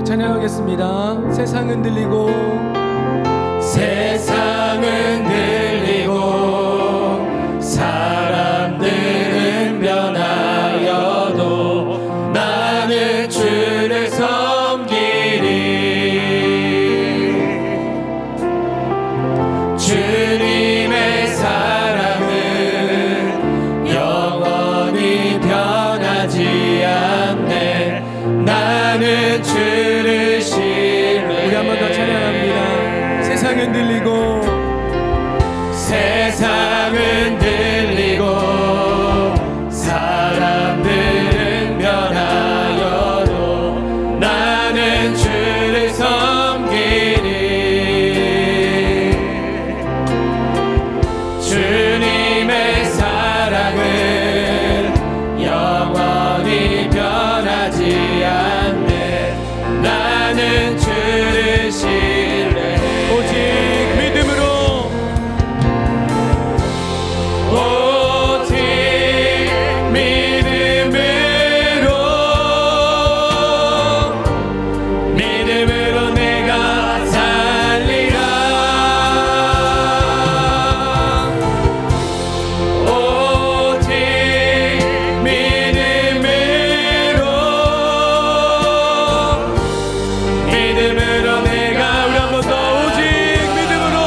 찬양하겠습니다. 세상은 들리고 세상은 들리고 사람들은 변하여도 나는 주를 섬기리. 주님의 사랑은 영원히 변하지 않네. 나는 주를 신뢰해. 우리 한 번 더 찬양합니다. 세상은 들리고 세상은 들리고 사람들은 변하여도 나는 주를 섬기리. 주님의 사랑은 영원히 변하지 않네. 나는 주를 신뢰해. 오직 믿음으로 오직 믿음으로 내가 살리라. 오직 믿음으로 내가. 우리 한 번 더. 오직 믿음으로.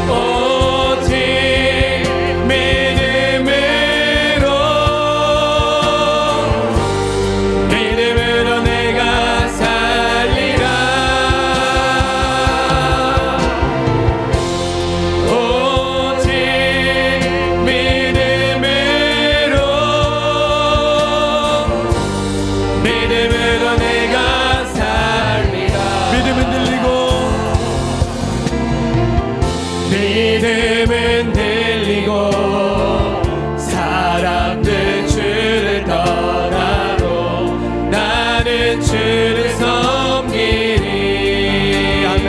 오직 믿음으로 내가 살리라. 오직 믿음으로 내가 살리라. 믿음은 들리고 믿음은 들리고 사람들 주를 떠나도 나는 주를 섬기리. 아멘.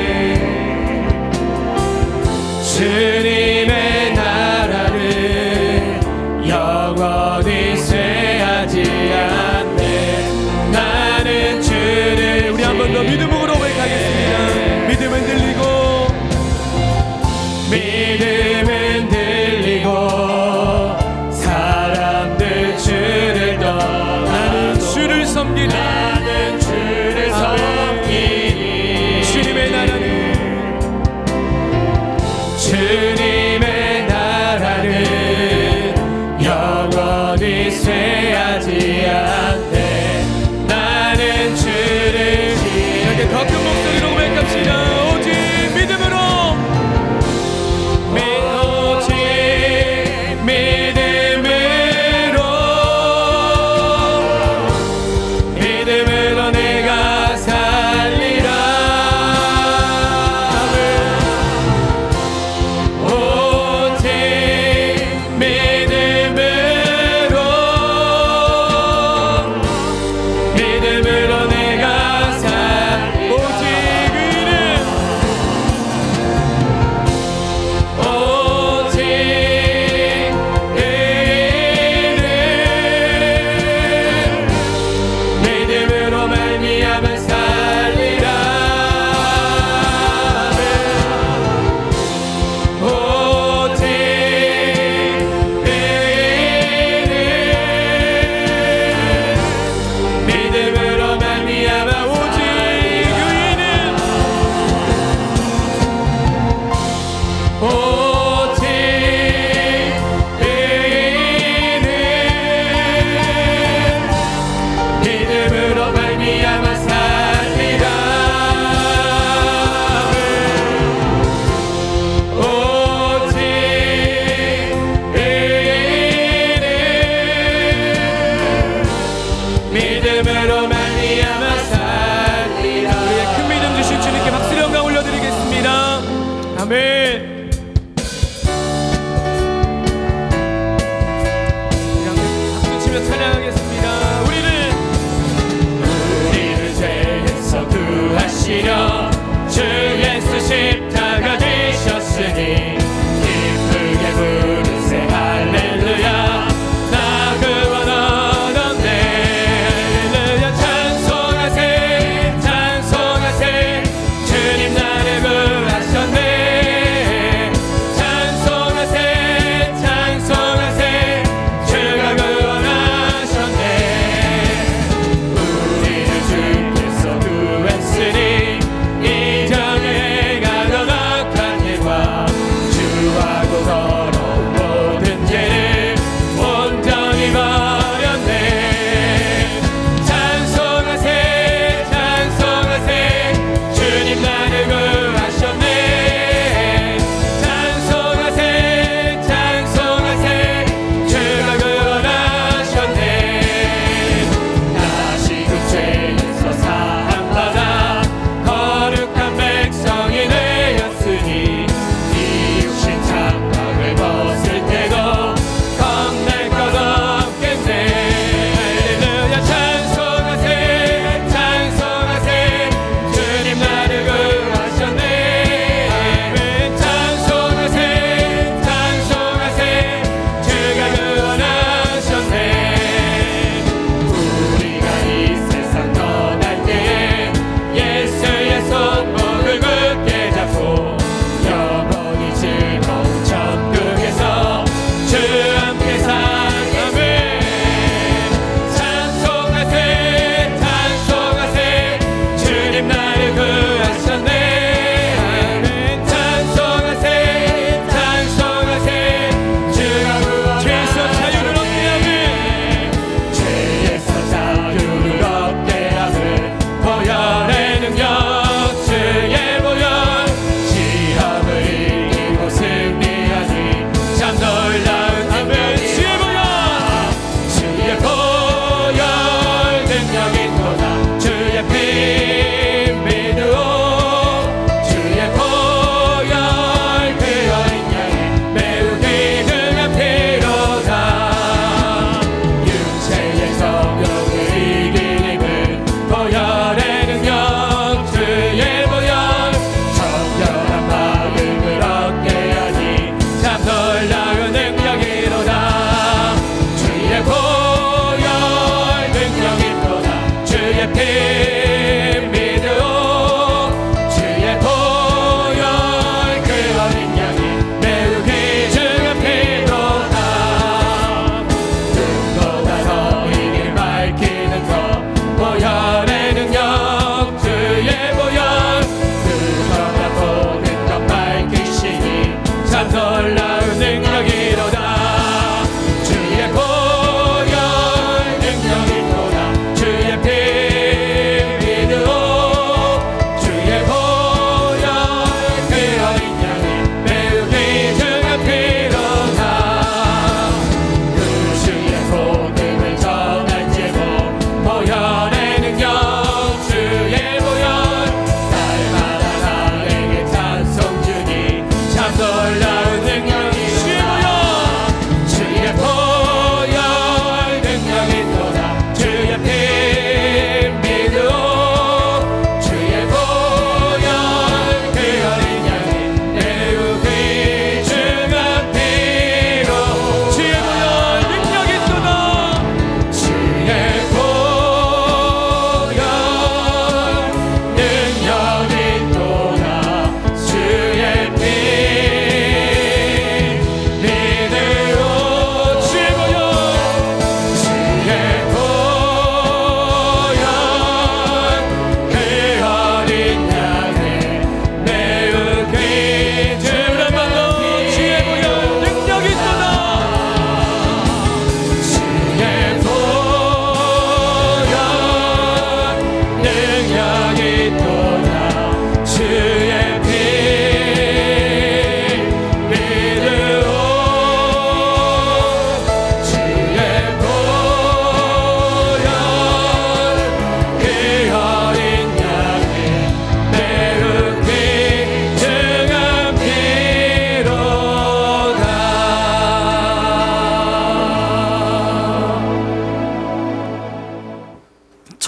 주님의 나라는 영원히 쇠하지 않네. 나는 주를. 우리 한 번 더 믿음으로 고백하겠습니다. 믿음은 들리고 믿음은 들리고 사람들 주를 떠나도 주를 섬기리. 나는 주를 섬기리. 주님의 나라는 주님의 나라는 영원히 쇠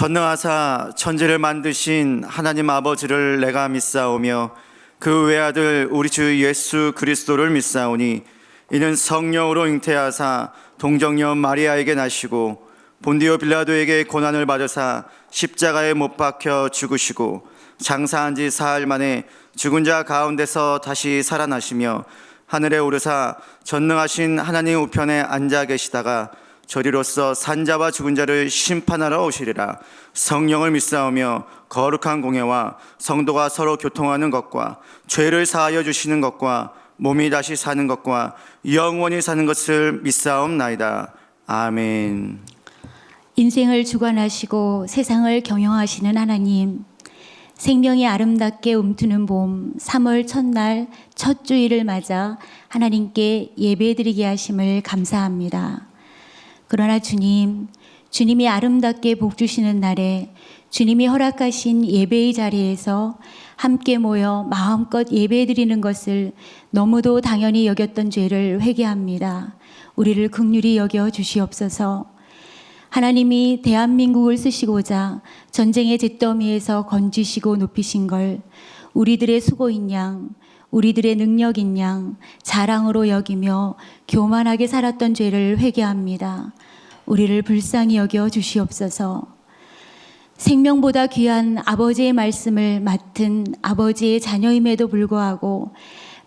전능하사 천지를 만드신 하나님 아버지를 내가 믿사오며 그 외아들 우리 주 예수 그리스도를 믿사오니 이는 성령으로 잉태하사 동정녀 마리아에게 나시고 본디오 빌라도에게 고난을 받으사 십자가에 못 박혀 죽으시고 장사한 지 사흘 만에 죽은 자 가운데서 다시 살아나시며 하늘에 오르사 전능하신 하나님 우편에 앉아 계시다가 저리로서 산자와 죽은 자를 심판하러 오시리라. 성령을 믿사오며 거룩한 공예와 성도가 서로 교통하는 것과 죄를 사하여 주시는 것과 몸이 다시 사는 것과 영원히 사는 것을 믿사옵나이다. 아멘. 인생을 주관하시고 세상을 경영하시는 하나님, 생명이 아름답게 움트는 봄 3월 첫날 첫 주일을 맞아 하나님께 예배드리게 하심을 감사합니다. 그러나 주님이 아름답게 복 주시는 날에 주님이 허락하신 예배의 자리에서 함께 모여 마음껏 예배드리는 것을 너무도 당연히 여겼던 죄를 회개합니다. 우리를 긍휼히 여겨 주시옵소서. 하나님이 대한민국을 쓰시고자 전쟁의 잿더미에서 건지시고 높이신 걸 우리들의 수고인 양, 우리들의 능력인 양 자랑으로 여기며 교만하게 살았던 죄를 회개합니다. 우리를 불쌍히 여겨 주시옵소서. 생명보다 귀한 아버지의 말씀을 맡은 아버지의 자녀임에도 불구하고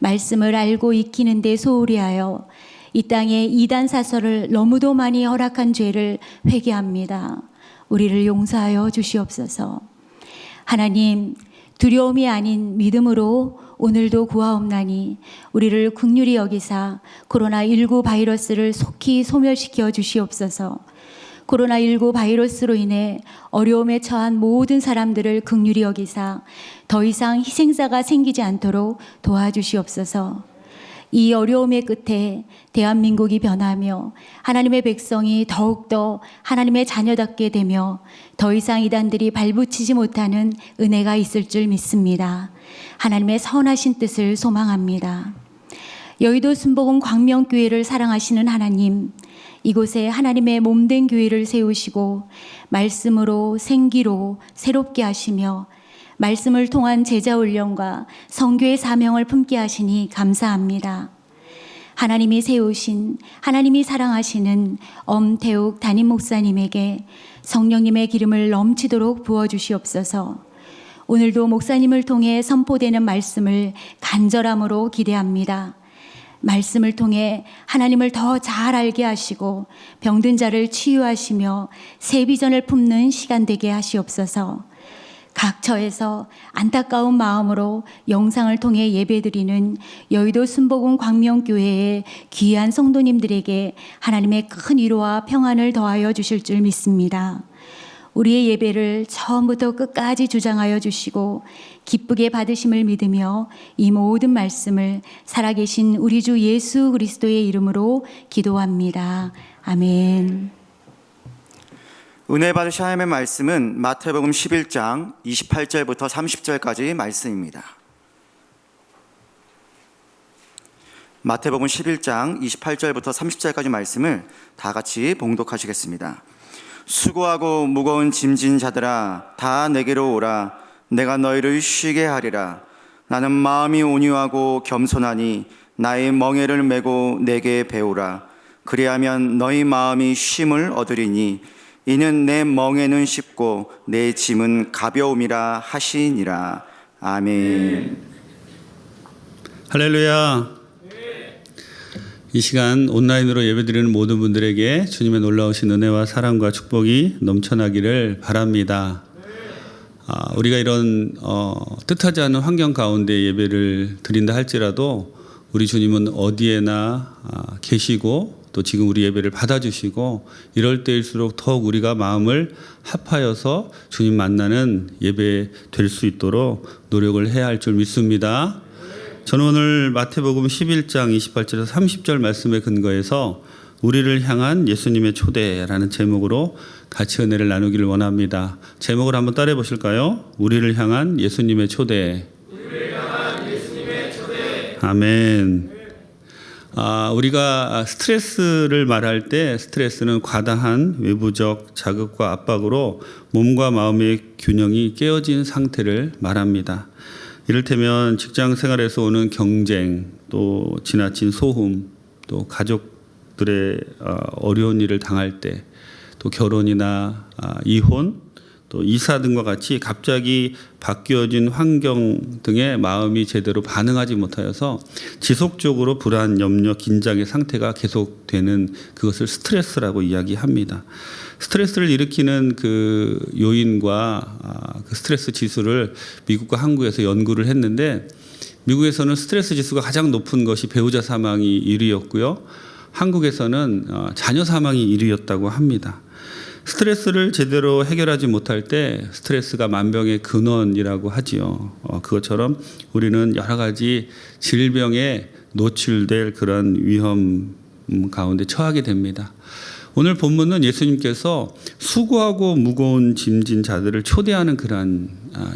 말씀을 알고 익히는 데 소홀히 하여 이 땅에 이단 사설을 너무도 많이 허락한 죄를 회개합니다. 우리를 용서하여 주시옵소서. 하나님, 두려움이 아닌 믿음으로 오늘도 구하옵나니 우리를 긍휼히 여기사 코로나19 바이러스를 속히 소멸시켜 주시옵소서. 코로나19 바이러스로 인해 어려움에 처한 모든 사람들을 긍휼히 여기사 더 이상 희생자가 생기지 않도록 도와주시옵소서. 이 어려움의 끝에 대한민국이 변하며 하나님의 백성이 더욱더 하나님의 자녀답게 되며 더 이상 이단들이 발붙이지 못하는 은혜가 있을 줄 믿습니다. 하나님의 선하신 뜻을 소망합니다. 여의도 순복음 광명교회를 사랑하시는 하나님, 이곳에 하나님의 몸된 교회를 세우시고 말씀으로 생기로 새롭게 하시며 말씀을 통한 제자 훈련과 선교의 사명을 품게 하시니 감사합니다. 하나님이 세우신, 하나님이 사랑하시는 엄태욱 담임 목사님에게 성령님의 기름을 넘치도록 부어주시옵소서. 오늘도 목사님을 통해 선포되는 말씀을 간절함으로 기대합니다. 말씀을 통해 하나님을 더 잘 알게 하시고 병든 자를 치유하시며 새 비전을 품는 시간 되게 하시옵소서. 각 처에서 안타까운 마음으로 영상을 통해 예배드리는 여의도 순복음 광명교회의 귀한 성도님들에게 하나님의 큰 위로와 평안을 더하여 주실 줄 믿습니다. 우리의 예배를 처음부터 끝까지 주장하여 주시고 기쁘게 받으심을 믿으며 이 모든 말씀을 살아계신 우리 주 예수 그리스도의 이름으로 기도합니다. 아멘. 은혜 받으신 하나님의 말씀은 마태복음 11장 28절부터 30절까지 말씀입니다. 마태복음 11장 28절부터 30절까지 말씀을 다 같이 봉독하시겠습니다. 수고하고 무거운 짐진 자들아 다 내게로 오라. 내가 너희를 쉬게 하리라. 나는 마음이 온유하고 겸손하니 나의 멍에를 메고 내게 배우라. 그리하면 너희 마음이 쉼을 얻으리니 이는 내 멍에는 쉽고 내 짐은 가벼움이라 하시니라. 아멘. 할렐루야. 이 시간 온라인으로 예배드리는 모든 분들에게 주님의 놀라우신 은혜와 사랑과 축복이 넘쳐나기를 바랍니다. 우리가 이런 뜻하지 않은 환경 가운데 예배를 드린다 할지라도 우리 주님은 어디에나 계시고 또 지금 우리 예배를 받아주시고 이럴 때일수록 더욱 우리가 마음을 합하여서 주님 만나는 예배 될 수 있도록 노력을 해야 할 줄 믿습니다. 저는 오늘 마태복음 11장 28절에서 30절 말씀에 근거해서 우리를 향한 예수님의 초대라는 제목으로 같이 은혜를 나누기를 원합니다. 제목을 한번 따라해 보실까요? 우리를 향한 예수님의 초대. 우리를 향한 예수님의 초대. 아멘. 우리가 스트레스를 말할 때 스트레스는 과다한 외부적 자극과 압박으로 몸과 마음의 균형이 깨어진 상태를 말합니다. 이를테면 직장 생활에서 오는 경쟁, 또 지나친 소음, 또 가족들의 어려운 일을 당할 때, 또 결혼이나 이혼, 또 이사 등과 같이 갑자기 바뀌어진 환경 등에 마음이 제대로 반응하지 못하여서 지속적으로 불안, 염려, 긴장의 상태가 계속되는 그것을 스트레스라고 이야기합니다. 스트레스를 일으키는 그 요인과 그 스트레스 지수를 미국과 한국에서 연구를 했는데, 미국에서는 스트레스 지수가 가장 높은 것이 배우자 사망이 1위였고요. 한국에서는 자녀 사망이 1위였다고 합니다. 스트레스를 제대로 해결하지 못할 때 스트레스가 만병의 근원이라고 하지요. 그것처럼 우리는 여러 가지 질병에 노출될 그런 위험 가운데 처하게 됩니다. 오늘 본문은 예수님께서 수고하고 무거운 짐진 자들을 초대하는 그러한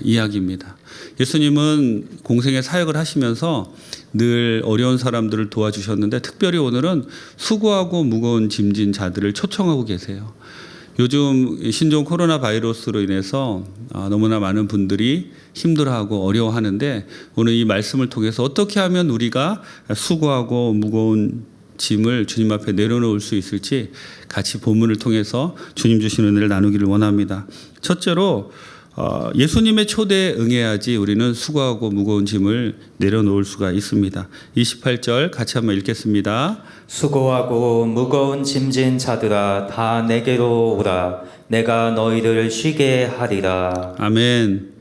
이야기입니다. 예수님은 공생의 사역을 하시면서 늘 어려운 사람들을 도와주셨는데, 특별히 오늘은 수고하고 무거운 짐진 자들을 초청하고 계세요. 요즘 신종 코로나 바이러스로 인해서 너무나 많은 분들이 힘들어하고 어려워하는데, 오늘 이 말씀을 통해서 어떻게 하면 우리가 수고하고 무거운 짐을 주님 앞에 내려놓을 수 있을지 같이 본문을 통해서 주님 주신 은혜를 나누기를 원합니다. 첫째로 예수님의 초대에 응해야지 우리는 수고하고 무거운 짐을 내려놓을 수가 있습니다. 28절 같이 한번 읽겠습니다. 수고하고 무거운 짐진 자들아 다 내게로 오라. 내가 너희를 쉬게 하리라. 아멘.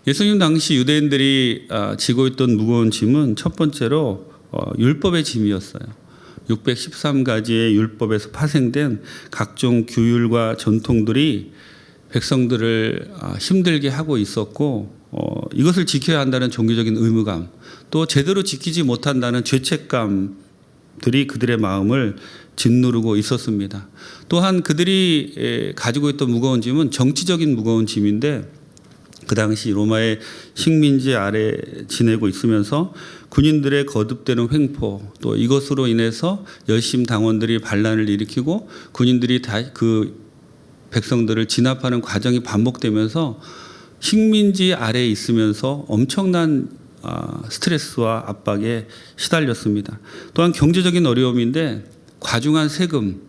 예수님 당시 유대인들이 지고 있던 무거운 짐은 첫 번째로 율법의 짐이었어요. 613가지의 율법에서 파생된 각종 규율과 전통들이 백성들을 힘들게 하고 있었고, 이것을 지켜야 한다는 종교적인 의무감, 또 제대로 지키지 못한다는 죄책감들이 그들의 마음을 짓누르고 있었습니다. 또한 그들이 가지고 있던 무거운 짐은 정치적인 무거운 짐인데, 그 당시 로마의 식민지 아래 지내고 있으면서 군인들의 거듭되는 횡포, 또 이것으로 인해서 열심 당원들이 반란을 일으키고 군인들이 그 백성들을 진압하는 과정이 반복되면서 식민지 아래에 있으면서 엄청난 스트레스와 압박에 시달렸습니다. 또한 경제적인 어려움인데, 과중한 세금,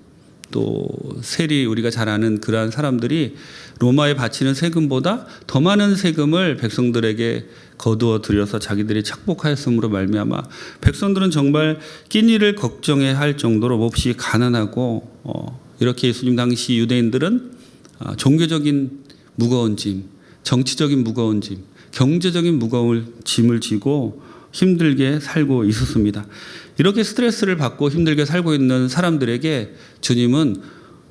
또 세리, 우리가 잘 아는 그러한 사람들이 로마에 바치는 세금보다 더 많은 세금을 백성들에게 거두어 들여서 자기들이 착복하였으므로 말미암아 백성들은 정말 끼니를 걱정해야 할 정도로 몹시 가난하고, 이렇게 예수님 당시 유대인들은 종교적인 무거운 짐, 정치적인 무거운 짐, 경제적인 무거운 짐을 지고 힘들게 살고 있었습니다. 이렇게 스트레스를 받고 힘들게 살고 있는 사람들에게 주님은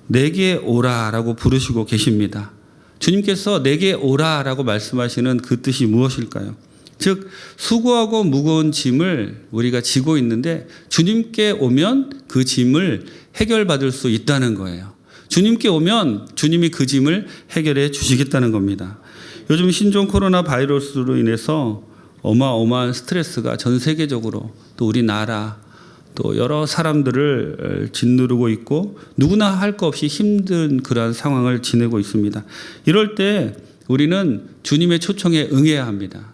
내게 오라라고 부르시고 계십니다. 주님께서 내게 오라라고 말씀하시는 그 뜻이 무엇일까요? 즉 수고하고 무거운 짐을 우리가 지고 있는데, 주님께 오면 그 짐을 해결받을 수 있다는 거예요. 주님께 오면 주님이 그 짐을 해결해 주시겠다는 겁니다. 요즘 신종 코로나 바이러스로 인해서 어마어마한 스트레스가 전 세계적으로, 또 우리나라, 또 여러 사람들을 짓누르고 있고 누구나 할 것 없이 힘든 그러한 상황을 지내고 있습니다. 이럴 때 우리는 주님의 초청에 응해야 합니다.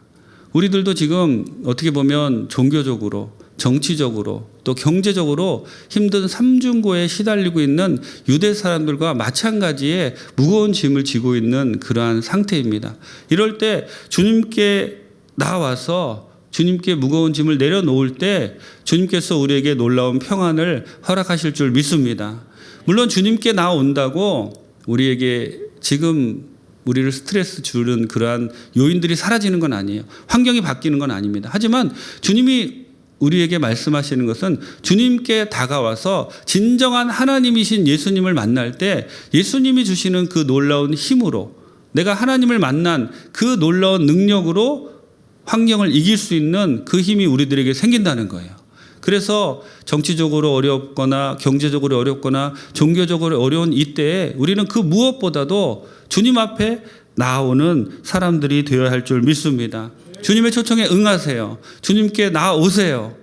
우리들도 지금 어떻게 보면 종교적으로, 정치적으로, 또 경제적으로 힘든 삼중고에 시달리고 있는 유대 사람들과 마찬가지의 무거운 짐을 지고 있는 그러한 상태입니다. 이럴 때 주님께 나와서 주님께 무거운 짐을 내려놓을 때 주님께서 우리에게 놀라운 평안을 허락하실 줄 믿습니다. 물론 주님께 나온다고 우리에게 지금 우리를 스트레스 주는 그러한 요인들이 사라지는 건 아니에요. 환경이 바뀌는 건 아닙니다. 하지만 주님이 우리에게 말씀하시는 것은 주님께 다가와서 진정한 하나님이신 예수님을 만날 때 예수님이 주시는 그 놀라운 힘으로, 내가 하나님을 만난 그 놀라운 능력으로 환경을 이길 수 있는 그 힘이 우리들에게 생긴다는 거예요. 그래서 정치적으로 어렵거나 경제적으로 어렵거나 종교적으로 어려운 이때에 우리는 그 무엇보다도 주님 앞에 나오는 사람들이 되어야 할 줄 믿습니다. 주님의 초청에 응하세요. 주님께 나오세요.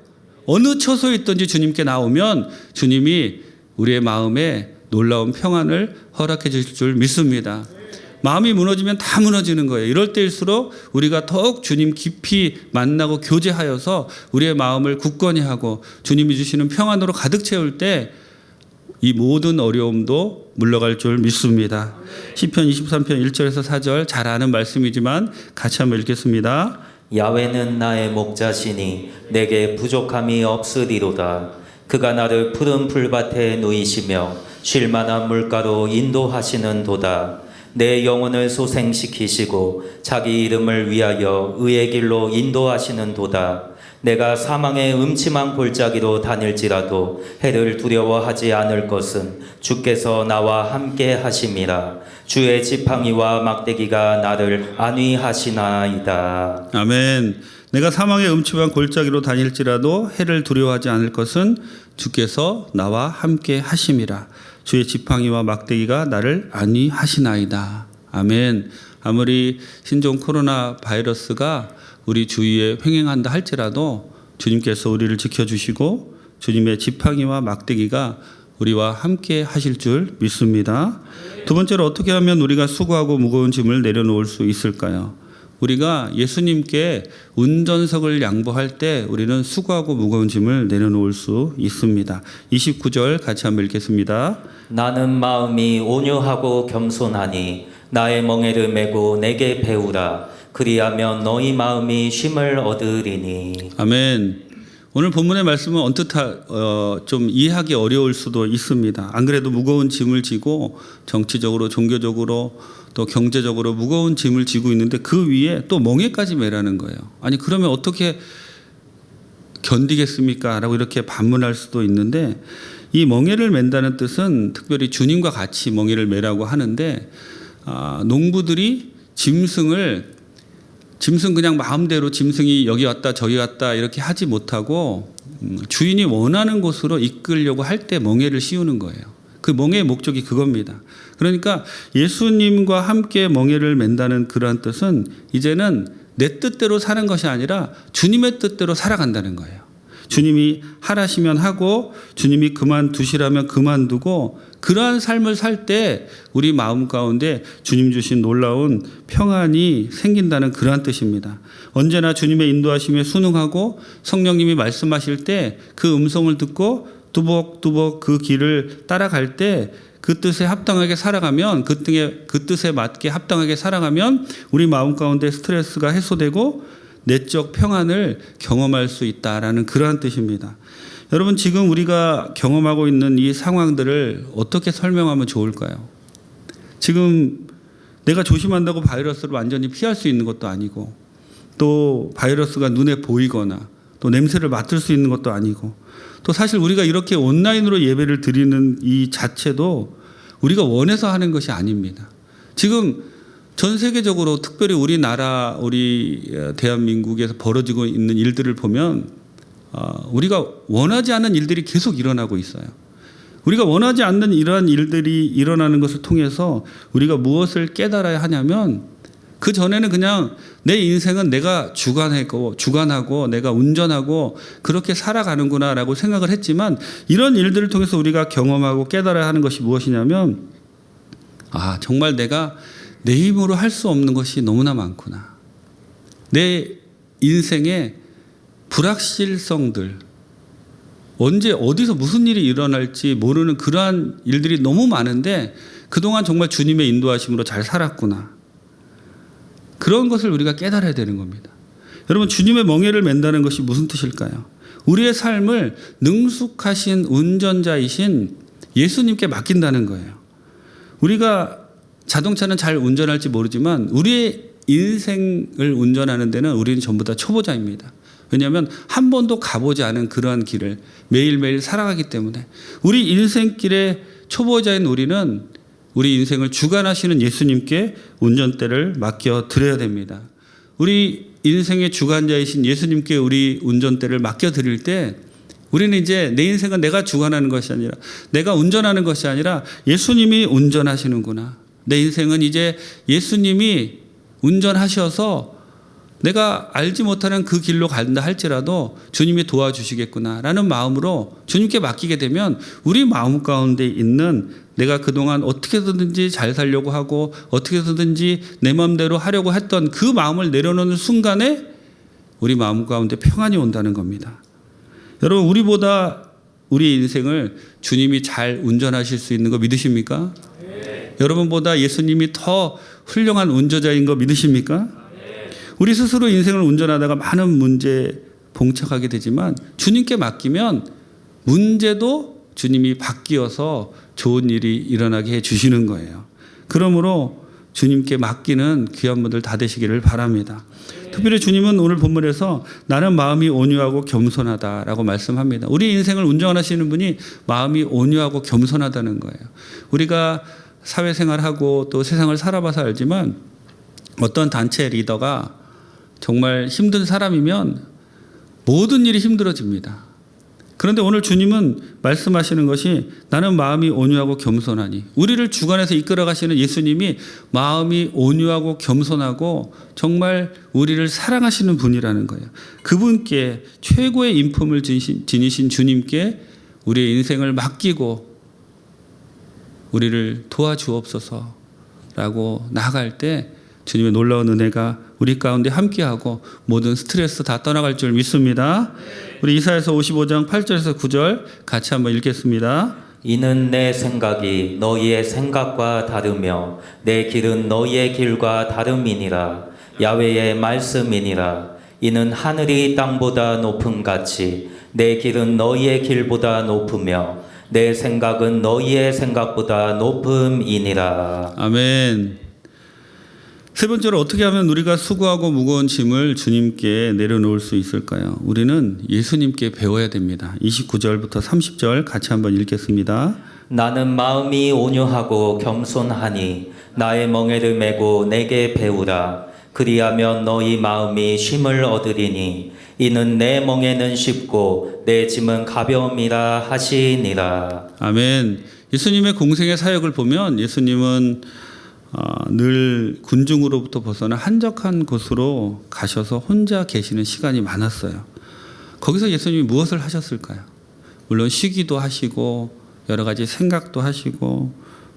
어느 처소에 있든지 주님께 나오면 주님이 우리의 마음에 놀라운 평안을 허락해 주실 줄 믿습니다. 마음이 무너지면 다 무너지는 거예요. 이럴 때일수록 우리가 더욱 주님 깊이 만나고 교제하여서 우리의 마음을 굳건히 하고 주님이 주시는 평안으로 가득 채울 때 이 모든 어려움도 물러갈 줄 믿습니다. 시편 23편 1절에서 4절 잘 아는 말씀이지만 같이 한번 읽겠습니다. 야훼는 나의 목자시니 내게 부족함이 없으리로다. 그가 나를 푸른 풀밭에 누이시며 쉴 만한 물가로 인도하시는 도다. 내 영혼을 소생시키시고 자기 이름을 위하여 의의 길로 인도하시는 도다. 내가 사망의 음침한 골짜기로 다닐지라도 해를 두려워하지 않을 것은 주께서 나와 함께 하심이라. 주의 지팡이와 막대기가 나를 안위하시나이다. 아멘. 내가 사망의 음침한 골짜기로 다닐지라도 해를 두려워하지 않을 것은 주께서 나와 함께 하심이라. 주의 지팡이와 막대기가 나를 안위하시나이다. 아멘. 아무리 신종 코로나 바이러스가 우리 주위에 횡행한다 할지라도 주님께서 우리를 지켜주시고 주님의 지팡이와 막대기가 우리와 함께 하실 줄 믿습니다. 두 번째로 어떻게 하면 우리가 수고하고 무거운 짐을 내려놓을 수 있을까요? 우리가 예수님께 운전석을 양보할 때 우리는 수고하고 무거운 짐을 내려놓을 수 있습니다. 29절 같이 한번 읽겠습니다. 나는 마음이 온유하고 겸손하니 나의 멍에를 메고 내게 배우라. 그리하면 너희 마음이 쉼을 얻으리니. 아멘. 오늘 본문의 말씀은 언뜻 좀 이해하기 어려울 수도 있습니다. 안 그래도 무거운 짐을 지고 정치적으로 종교적으로 또 경제적으로 무거운 짐을 지고 있는데 그 위에 또 멍에까지 매라는 거예요. 아니 그러면 어떻게 견디겠습니까? 라고 이렇게 반문할 수도 있는데 이 멍에를 맨다는 뜻은 특별히 주님과 같이 멍에를 매라고 하는데 농부들이 짐승 그냥 마음대로 짐승이 여기 왔다 저기 왔다 이렇게 하지 못하고 주인이 원하는 곳으로 이끌려고 할 때 멍에를 씌우는 거예요. 그 멍에의 목적이 그겁니다. 그러니까 예수님과 함께 멍에를 맨다는 그러한 뜻은 이제는 내 뜻대로 사는 것이 아니라 주님의 뜻대로 살아간다는 거예요. 주님이 하라시면 하고 주님이 그만두시라면 그만두고 그러한 삶을 살 때 우리 마음 가운데 주님 주신 놀라운 평안이 생긴다는 그러한 뜻입니다. 언제나 주님의 인도하심에 순응하고 성령님이 말씀하실 때 그 음성을 듣고 두벅두벅 그 길을 따라갈 때 그 뜻에 합당하게 살아가면 그 뜻에 맞게 합당하게 살아가면 우리 마음 가운데 스트레스가 해소되고 내적 평안을 경험할 수 있다라는 그러한 뜻입니다. 여러분 지금 우리가 경험하고 있는 이 상황들을 어떻게 설명하면 좋을까요? 지금 내가 조심한다고 바이러스를 완전히 피할 수 있는 것도 아니고 또 바이러스가 눈에 보이거나 또 냄새를 맡을 수 있는 것도 아니고 또 사실 우리가 이렇게 온라인으로 예배를 드리는 이 자체도 우리가 원해서 하는 것이 아닙니다. 지금 전 세계적으로 특별히 우리나라 우리 대한민국에서 벌어지고 있는 일들을 보면 우리가 원하지 않는 일들이 계속 일어나고 있어요. 우리가 원하지 않는 이러한 일들이 일어나는 것을 통해서 우리가 무엇을 깨달아야 하냐면 그 전에는 그냥 내 인생은 내가 주관하고 내가 운전하고 그렇게 살아가는구나라고 생각을 했지만 이런 일들을 통해서 우리가 경험하고 깨달아야 하는 것이 무엇이냐면 정말 내가 내 힘으로 할 수 없는 것이 너무나 많구나. 내 인생의 불확실성들, 언제 어디서 무슨 일이 일어날지 모르는 그러한 일들이 너무 많은데 그동안 정말 주님의 인도하심으로 잘 살았구나. 그런 것을 우리가 깨달아야 되는 겁니다. 여러분 주님의 멍에를 맨다는 것이 무슨 뜻일까요? 우리의 삶을 능숙하신 운전자이신 예수님께 맡긴다는 거예요. 우리가 자동차는 잘 운전할지 모르지만 우리의 인생을 운전하는 데는 우리는 전부 다 초보자입니다. 왜냐하면 한 번도 가보지 않은 그러한 길을 매일매일 살아가기 때문에 우리 인생길의 초보자인 우리는 우리 인생을 주관하시는 예수님께 운전대를 맡겨드려야 됩니다. 우리 인생의 주관자이신 예수님께 우리 운전대를 맡겨드릴 때 우리는 이제 내 인생은 내가 주관하는 것이 아니라 내가 운전하는 것이 아니라 예수님이 운전하시는구나. 내 인생은 이제 예수님이 운전하셔서 내가 알지 못하는 그 길로 간다 할지라도 주님이 도와주시겠구나라는 마음으로 주님께 맡기게 되면 우리 마음 가운데 있는 내가 그동안 어떻게든지 잘 살려고 하고 어떻게든지 내 마음대로 하려고 했던 그 마음을 내려놓는 순간에 우리 마음 가운데 평안이 온다는 겁니다. 여러분, 우리보다 우리 인생을 주님이 잘 운전하실 수 있는 거 믿으십니까? 네. 여러분보다 예수님이 더 훌륭한 운전자인 거 믿으십니까? 네. 우리 스스로 인생을 운전하다가 많은 문제에 봉착하게 되지만 주님께 맡기면 문제도 주님이 바뀌어서 좋은 일이 일어나게 해 주시는 거예요. 그러므로 주님께 맡기는 귀한 분들 다 되시기를 바랍니다. 특별히 주님은 오늘 본문에서 나는 마음이 온유하고 겸손하다라고 말씀합니다. 우리 인생을 운전하시는 분이 마음이 온유하고 겸손하다는 거예요. 우리가 사회생활하고 또 세상을 살아봐서 알지만 어떤 단체 리더가 정말 힘든 사람이면 모든 일이 힘들어집니다. 그런데 오늘 주님은 말씀하시는 것이 나는 마음이 온유하고 겸손하니, 우리를 주관해서 이끌어 가시는 예수님이 마음이 온유하고 겸손하고 정말 우리를 사랑하시는 분이라는 거예요. 그분께 최고의 인품을 지니신 주님께 우리의 인생을 맡기고 우리를 도와주옵소서라고 나아갈 때 주님의 놀라운 은혜가 우리 가운데 함께하고 모든 스트레스 다 떠나갈 줄 믿습니다. 우리 이사야서 55장 8절에서 9절 같이 한번 읽겠습니다. 이는 내 생각이 너희의 생각과 다르며 내 길은 너희의 길과 다름이니라. 야훼의 말씀이니라. 이는 하늘이 땅보다 높음 같이 내 길은 너희의 길보다 높으며 내 생각은 너희의 생각보다 높음이니라. 아멘. 세 번째로 어떻게 하면 우리가 수고하고 무거운 짐을 주님께 내려놓을 수 있을까요? 우리는 예수님께 배워야 됩니다. 29절부터 30절 같이 한번 읽겠습니다. 나는 마음이 온유하고 겸손하니 나의 멍에를 메고 내게 배우라. 그리하면 너희 마음이 쉼을 얻으리니 이는 내 멍에는 쉽고 내 짐은 가벼움이라 하시니라. 아멘. 예수님의 공생의 사역을 보면 예수님은 늘 군중으로부터 벗어나 한적한 곳으로 가셔서 혼자 계시는 시간이 많았어요. 거기서 예수님이 무엇을 하셨을까요? 물론 쉬기도 하시고 여러 가지 생각도 하시고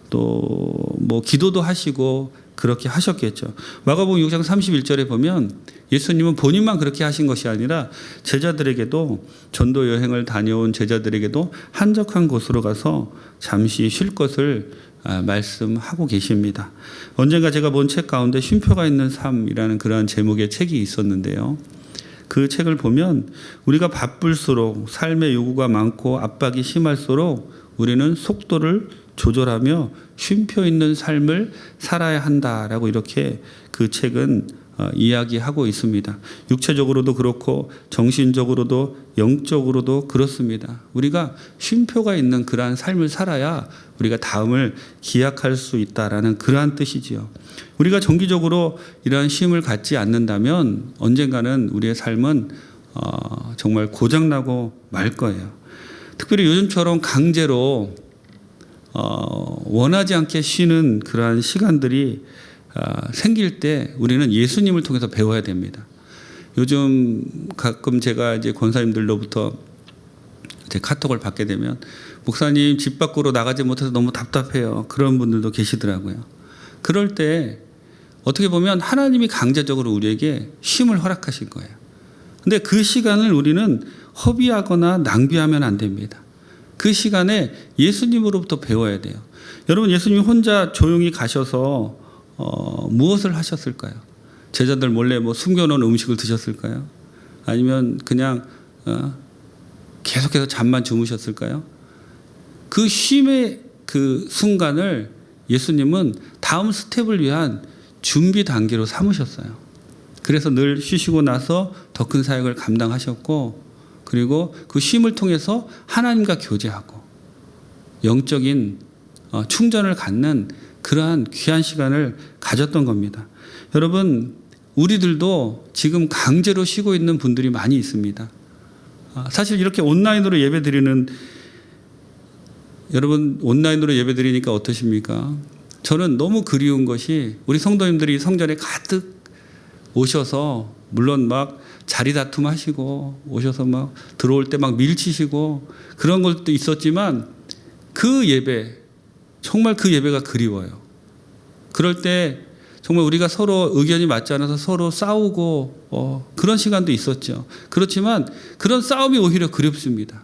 또 뭐 기도도 하시고 그렇게 하셨겠죠. 마가복음 6장 31절에 보면 예수님은 본인만 그렇게 하신 것이 아니라 제자들에게도, 전도 여행을 다녀온 제자들에게도 한적한 곳으로 가서 잠시 쉴 것을 말씀하고 계십니다. 언젠가 제가 본 책 가운데 쉼표가 있는 삶이라는 그러한 제목의 책이 있었는데요. 그 책을 보면 우리가 바쁠수록 삶의 요구가 많고 압박이 심할수록 우리는 속도를 조절하며 쉼표 있는 삶을 살아야 한다라고 이렇게 그 책은 이야기하고 있습니다. 육체적으로도 그렇고 정신적으로도 영적으로도 그렇습니다. 우리가 쉼표가 있는 그러한 삶을 살아야 우리가 다음을 기약할 수 있다라는 그러한 뜻이지요. 우리가 정기적으로 이러한 쉼을 갖지 않는다면 언젠가는 우리의 삶은 정말 고장나고 말 거예요. 특별히 요즘처럼 강제로 원하지 않게 쉬는 그러한 시간들이 생길 때 우리는 예수님을 통해서 배워야 됩니다. 요즘 가끔 제가 이제 권사님들로부터 제 카톡을 받게 되면 목사님 집 밖으로 나가지 못해서 너무 답답해요. 그런 분들도 계시더라고요. 그럴 때 어떻게 보면 하나님이 강제적으로 우리에게 쉼을 허락하신 거예요. 근데 그 시간을 우리는 허비하거나 낭비하면 안 됩니다. 그 시간에 예수님으로부터 배워야 돼요. 여러분, 예수님이 혼자 조용히 가셔서 무엇을 하셨을까요? 제자들 몰래 뭐 숨겨놓은 음식을 드셨을까요? 아니면 그냥 계속해서 잠만 주무셨을까요? 그 쉼의 그 순간을 예수님은 다음 스텝을 위한 준비 단계로 삼으셨어요. 그래서 늘 쉬시고 나서 더 큰 사역을 감당하셨고, 그리고 그 쉼을 통해서 하나님과 교제하고 영적인 충전을 갖는 그러한 귀한 시간을 가졌던 겁니다. 여러분, 우리들도 지금 강제로 쉬고 있는 분들이 많이 있습니다. 사실 이렇게 온라인으로 예배드리는, 여러분 온라인으로 예배드리니까 어떠십니까? 저는 너무 그리운 것이 우리 성도님들이 성전에 가득 오셔서 물론 막 자리 다툼하시고 오셔서 막 들어올 때 막 밀치시고 그런 것도 있었지만 그 예배, 정말 그 예배가 그리워요. 그럴 때 정말 우리가 서로 의견이 맞지 않아서 서로 싸우고 그런 시간도 있었죠. 그렇지만 그런 싸움이 오히려 그립습니다.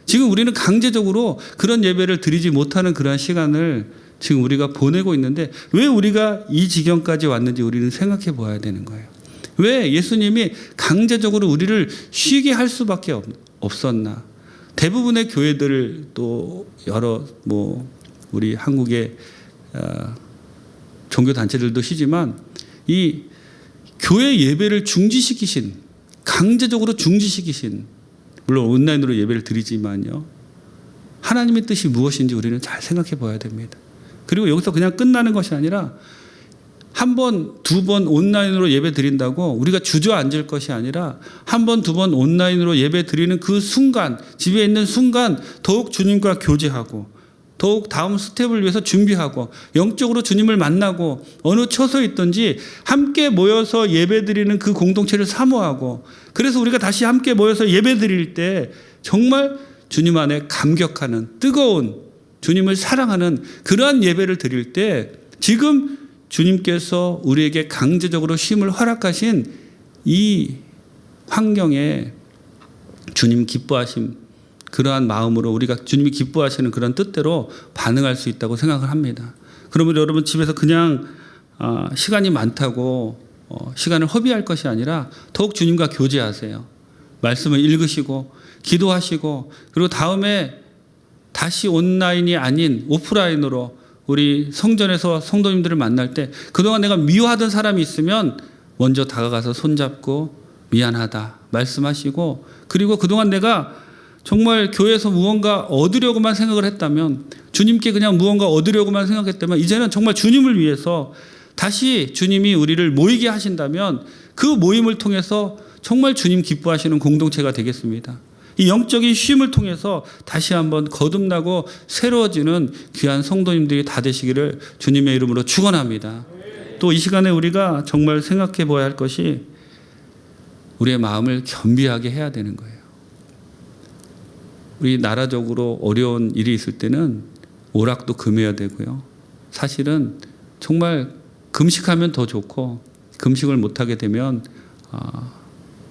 지금 우리는 강제적으로 그런 예배를 드리지 못하는 그러한 시간을 지금 우리가 보내고 있는데 왜 우리가 이 지경까지 왔는지 우리는 생각해 보아야 되는 거예요. 왜 예수님이 강제적으로 우리를 쉬게 할 수밖에 없었나? 대부분의 교회들 또 여러 우리 한국의 종교 단체들도 쉬지만 이 교회 예배를 중지시키신, 강제적으로 중지시키신, 물론 온라인으로 예배를 드리지만요, 하나님의 뜻이 무엇인지 우리는 잘 생각해 봐야 됩니다. 그리고 여기서 그냥 끝나는 것이 아니라 한 번, 두 번 온라인으로 예배 드린다고 우리가 주저앉을 것이 아니라 한 번, 두 번 온라인으로 예배 드리는 그 순간, 집에 있는 순간 더욱 주님과 교제하고 더욱 다음 스텝을 위해서 준비하고 영적으로 주님을 만나고 어느 처소에 있든지 함께 모여서 예배 드리는 그 공동체를 사모하고, 그래서 우리가 다시 함께 모여서 예배 드릴 때 정말 주님 안에 감격하는, 뜨거운, 주님을 사랑하는 그러한 예배를 드릴 때 지금 주님께서 우리에게 강제적으로 쉼을 허락하신 이 환경에 주님 기뻐하심, 그러한 마음으로 우리가 주님이 기뻐하시는 그런 뜻대로 반응할 수 있다고 생각을 합니다. 그러면 여러분 집에서 그냥 시간이 많다고 시간을 허비할 것이 아니라 더욱 주님과 교제하세요. 말씀을 읽으시고 기도하시고, 그리고 다음에 다시 온라인이 아닌 오프라인으로 우리 성전에서 성도님들을 만날 때 그동안 내가 미워하던 사람이 있으면 먼저 다가가서 손잡고 미안하다 말씀하시고, 그리고 그동안 내가 정말 교회에서 무언가 얻으려고만 생각을 했다면, 주님께 그냥 무언가 얻으려고만 생각했다면 이제는 정말 주님을 위해서 다시 주님이 우리를 모이게 하신다면 그 모임을 통해서 정말 주님 기뻐하시는 공동체가 되겠습니다. 이 영적인 쉼을 통해서 다시 한번 거듭나고 새로워지는 귀한 성도님들이 다 되시기를 주님의 이름으로 축원합니다. 또 이 시간에 우리가 정말 생각해 보아야 할 것이 우리의 마음을 겸비하게 해야 되는 거예요. 우리 나라적으로 어려운 일이 있을 때는 오락도 금해야 되고요. 사실은 정말 금식하면 더 좋고, 금식을 못하게 되면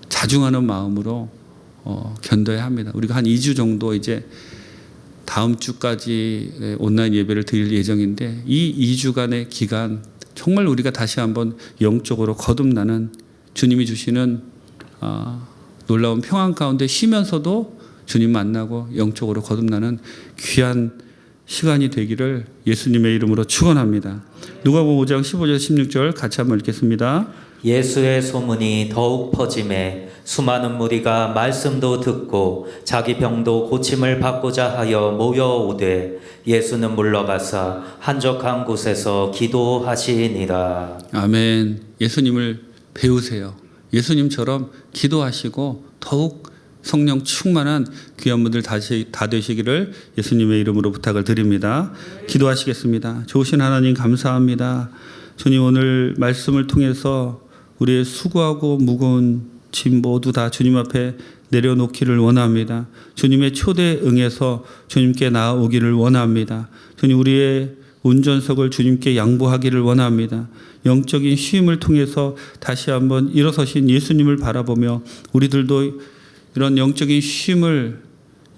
자중하는 마음으로 견뎌야 합니다. 우리가 한 2주 정도 이제 다음 주까지 온라인 예배를 드릴 예정인데, 이 2주간의 기간 정말 우리가 다시 한번 영적으로 거듭나는, 주님이 주시는 놀라운 평안 가운데 쉬면서도 주님 만나고 영적으로 거듭나는 귀한 시간이 되기를 예수님의 이름으로 축원합니다. 누가복음 5장 15절 16절 같이 한번 읽겠습니다. 예수의 소문이 더욱 퍼짐에 수많은 무리가 말씀도 듣고 자기 병도 고침을 받고자 하여 모여오되 예수는 물러가사 한적한 곳에서 기도하시니라. 아멘. 예수님을 배우세요. 예수님처럼 기도하시고 더욱 성령 충만한 귀한 분들 다 되시기를 예수님의 이름으로 부탁을 드립니다. 기도하시겠습니다. 좋으신 하나님 감사합니다. 주님, 오늘 말씀을 통해서 우리의 수고하고 무거운 짐 모두 다 주님 앞에 내려놓기를 원합니다. 주님의 초대에 응해서 주님께 나아오기를 원합니다. 주님, 우리의 운전석을 주님께 양보하기를 원합니다. 영적인 쉼을 통해서 다시 한번 일어서신 예수님을 바라보며 우리들도 이런 영적인 쉼을,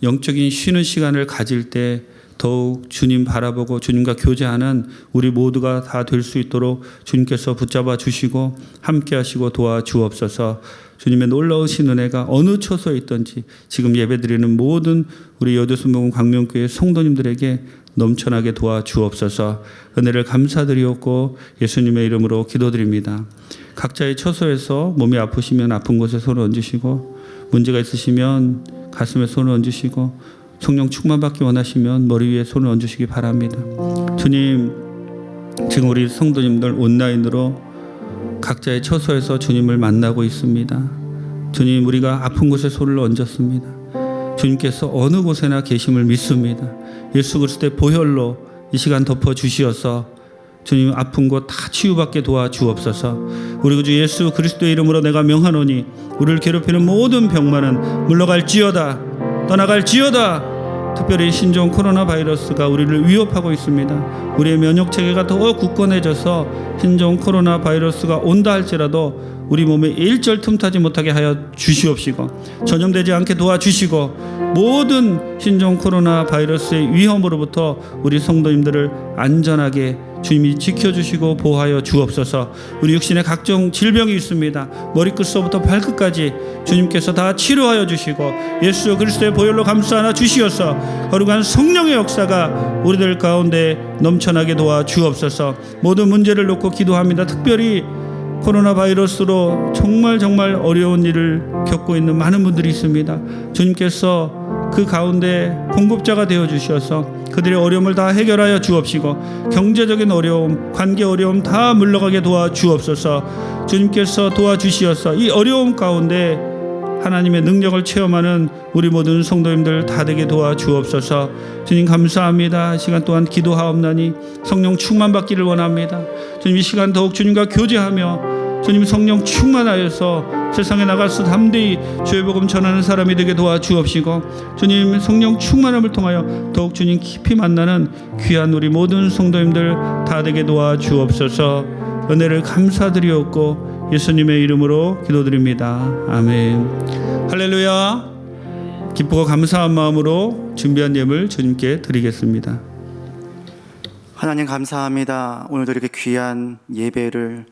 영적인 쉬는 시간을 가질 때 더욱 주님 바라보고 주님과 교제하는 우리 모두가 다 될 수 있도록 주님께서 붙잡아 주시고 함께 하시고 도와주옵소서. 주님의 놀라우신 은혜가 어느 처소에 있든지 지금 예배드리는 모든 우리 여도순복음 광명교회 성도님들에게 넘쳐나게 도와주옵소서. 은혜를 감사드리옵고 예수님의 이름으로 기도드립니다. 각자의 처소에서 몸이 아프시면 아픈 곳에 손을 얹으시고, 문제가 있으시면 가슴에 손을 얹으시고, 성령 충만받기 원하시면 머리 위에 손을 얹으시기 바랍니다. 주님, 지금 우리 성도님들 온라인으로 각자의 처소에서 주님을 만나고 있습니다. 주님, 우리가 아픈 곳에 손을 얹었습니다. 주님께서 어느 곳에나 계심을 믿습니다. 예수 그리스도의 보혈로 이 시간 덮어 주시어서 주님 아픈 곳 다 치유받게 도와주옵소서. 우리 구주 예수 그리스도의 이름으로 내가 명하노니 우리를 괴롭히는 모든 병만은 물러갈지어다, 떠나갈지어다. 특별히 신종 코로나 바이러스가 우리를 위협하고 있습니다. 우리의 면역 체계가 더 굳건해져서 신종 코로나 바이러스가 온다 할지라도 우리 몸에 일절 틈타지 못하게 하여 주시옵시고, 전염되지 않게 도와주시고, 모든 신종 코로나 바이러스의 위험으로부터 우리 성도님들을 안전하게 주님이 지켜주시고 보호하여 주옵소서. 우리 육신에 각종 질병이 있습니다. 머리끝서부터 발끝까지 주님께서 다 치료하여 주시고, 예수 그리스도의 보혈로 감싸 주시어서 거룩한 성령의 역사가 우리들 가운데 넘쳐나게 도와 주옵소서. 모든 문제를 놓고 기도합니다. 특별히 코로나 바이러스로 정말 어려운 일을 겪고 있는 많은 분들이 있습니다. 주님께서 그 가운데 공급자가 되어 주셔서 그들의 어려움을 다 해결하여 주옵시고, 경제적인 어려움, 관계 어려움 다 물러가게 도와 주옵소서. 주님께서 도와주시어서 이 어려움 가운데 하나님의 능력을 체험하는 우리 모든 성도님들 다 되게 도와 주옵소서. 주님 감사합니다. 시간 동안 기도하옵나니 성령 충만 받기를 원합니다. 주님 이 시간 더욱 주님과 교제하며 주님 성령 충만하여서 세상에 나가서 담대히 주의 복음 전하는 사람이 되게 도와 주옵시고, 주님 성령 충만함을 통하여 더욱 주님 깊이 만나는 귀한 우리 모든 성도님들 다 되게 도와 주옵소서. 은혜를 감사드리옵고 예수님의 이름으로 기도드립니다. 아멘. 할렐루야. 기쁘고 감사한 마음으로 준비한 예물 주님께 드리겠습니다. 하나님 감사합니다. 오늘도 이렇게 귀한 예배를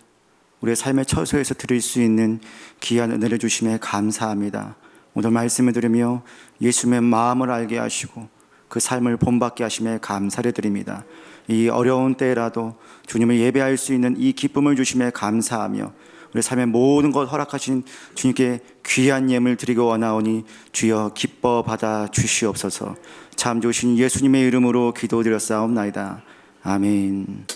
우리의 삶의 처소에서 드릴 수 있는 귀한 은혜를 주심에 감사합니다. 오늘 말씀을 들으며 예수님의 마음을 알게 하시고 그 삶을 본받게 하심에 감사를 드립니다. 이 어려운 때라도 주님을 예배할 수 있는 이 기쁨을 주심에 감사하며 우리 삶의 모든 것 허락하신 주님께 귀한 예물 드리고 원하오니 주여 기뻐 받아 주시옵소서. 참 좋으신 예수님의 이름으로 기도드렸사옵나이다. 아멘.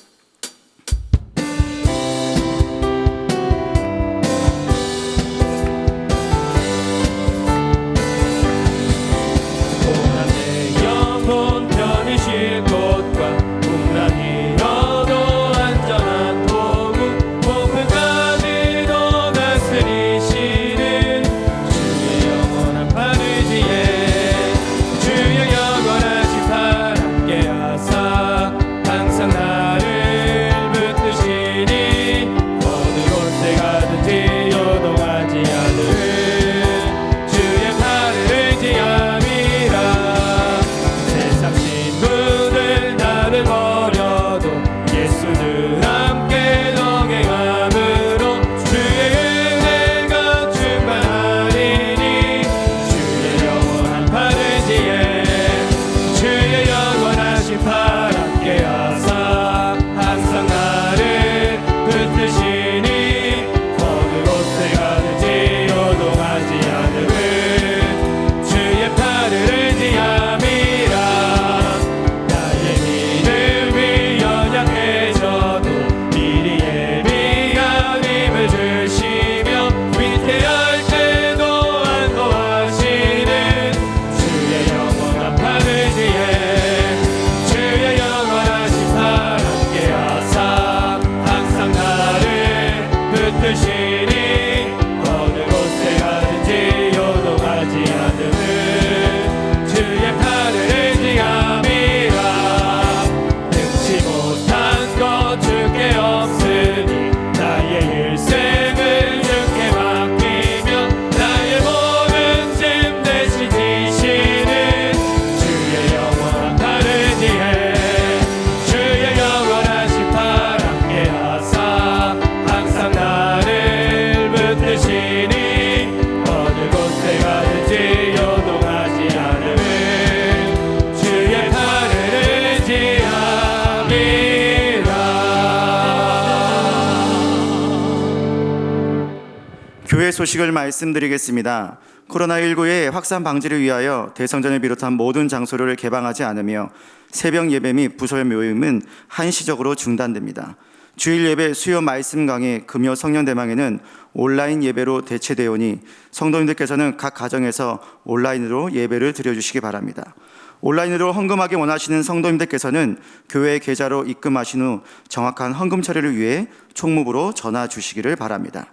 교회 소식을 말씀드리겠습니다. 코로나19의 확산 방지를 위하여 대성전을 비롯한 모든 장소를 개방하지 않으며 새벽 예배 및 부설 모임은 한시적으로 중단됩니다. 주일 예배, 수요 말씀 강의, 금요 성령 대망회는 온라인 예배로 대체되오니 성도님들께서는 각 가정에서 온라인으로 예배를 드려주시기 바랍니다. 온라인으로 헌금하기 원하시는 성도님들께서는 교회 계좌로 입금하신 후 정확한 헌금 처리를 위해 총무부로 전화 주시기를 바랍니다.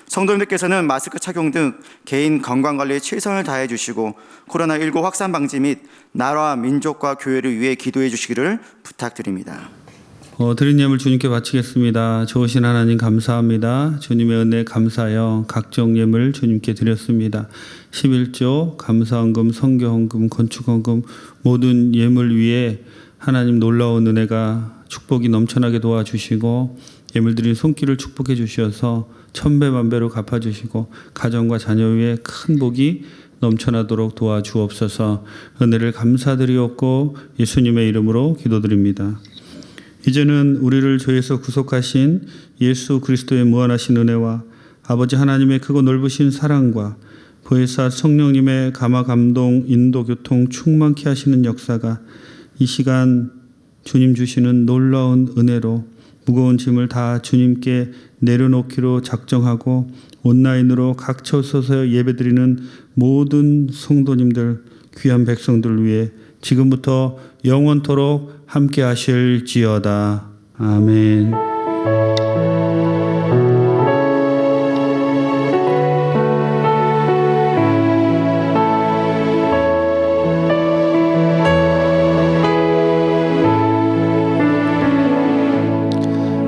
성도님들께서는 마스크 착용 등 개인 건강관리에 최선을 다해 주시고 코로나19 확산 방지 및 나라와 민족과 교회를 위해 기도해 주시기를 부탁드립니다. 드린 예물 주님께 바치겠습니다. 좋으신 하나님 감사합니다. 주님의 은혜 감사하여 각종 예물 주님께 드렸습니다. 11조, 감사헌금, 선교헌금, 건축헌금 모든 예물 위에 하나님 놀라운 은혜가 축복이 넘쳐나게 도와주시고 예물 드린 손길을 축복해 주셔서 천배 만배로 갚아주시고 가정과 자녀 위에 큰 복이 넘쳐나도록 도와주옵소서. 은혜를 감사드리옵고 예수님의 이름으로 기도드립니다. 이제는 우리를 죄에서 구속하신 예수 그리스도의 무한하신 은혜와 아버지 하나님의 크고 넓으신 사랑과 보혜사 성령님의 감화 감동 인도 교통 충만케 하시는 역사가 이 시간 주님 주시는 놀라운 은혜로 무거운 짐을 다 주님께 내려놓기로 작정하고 온라인으로 각처서서 예배드리는 모든 성도님들 귀한 백성들을 위해 지금부터 영원토록 함께 하실지어다. 아멘.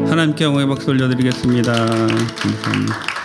하나님께 영광의 박수 올려드리겠습니다. 감사합니다.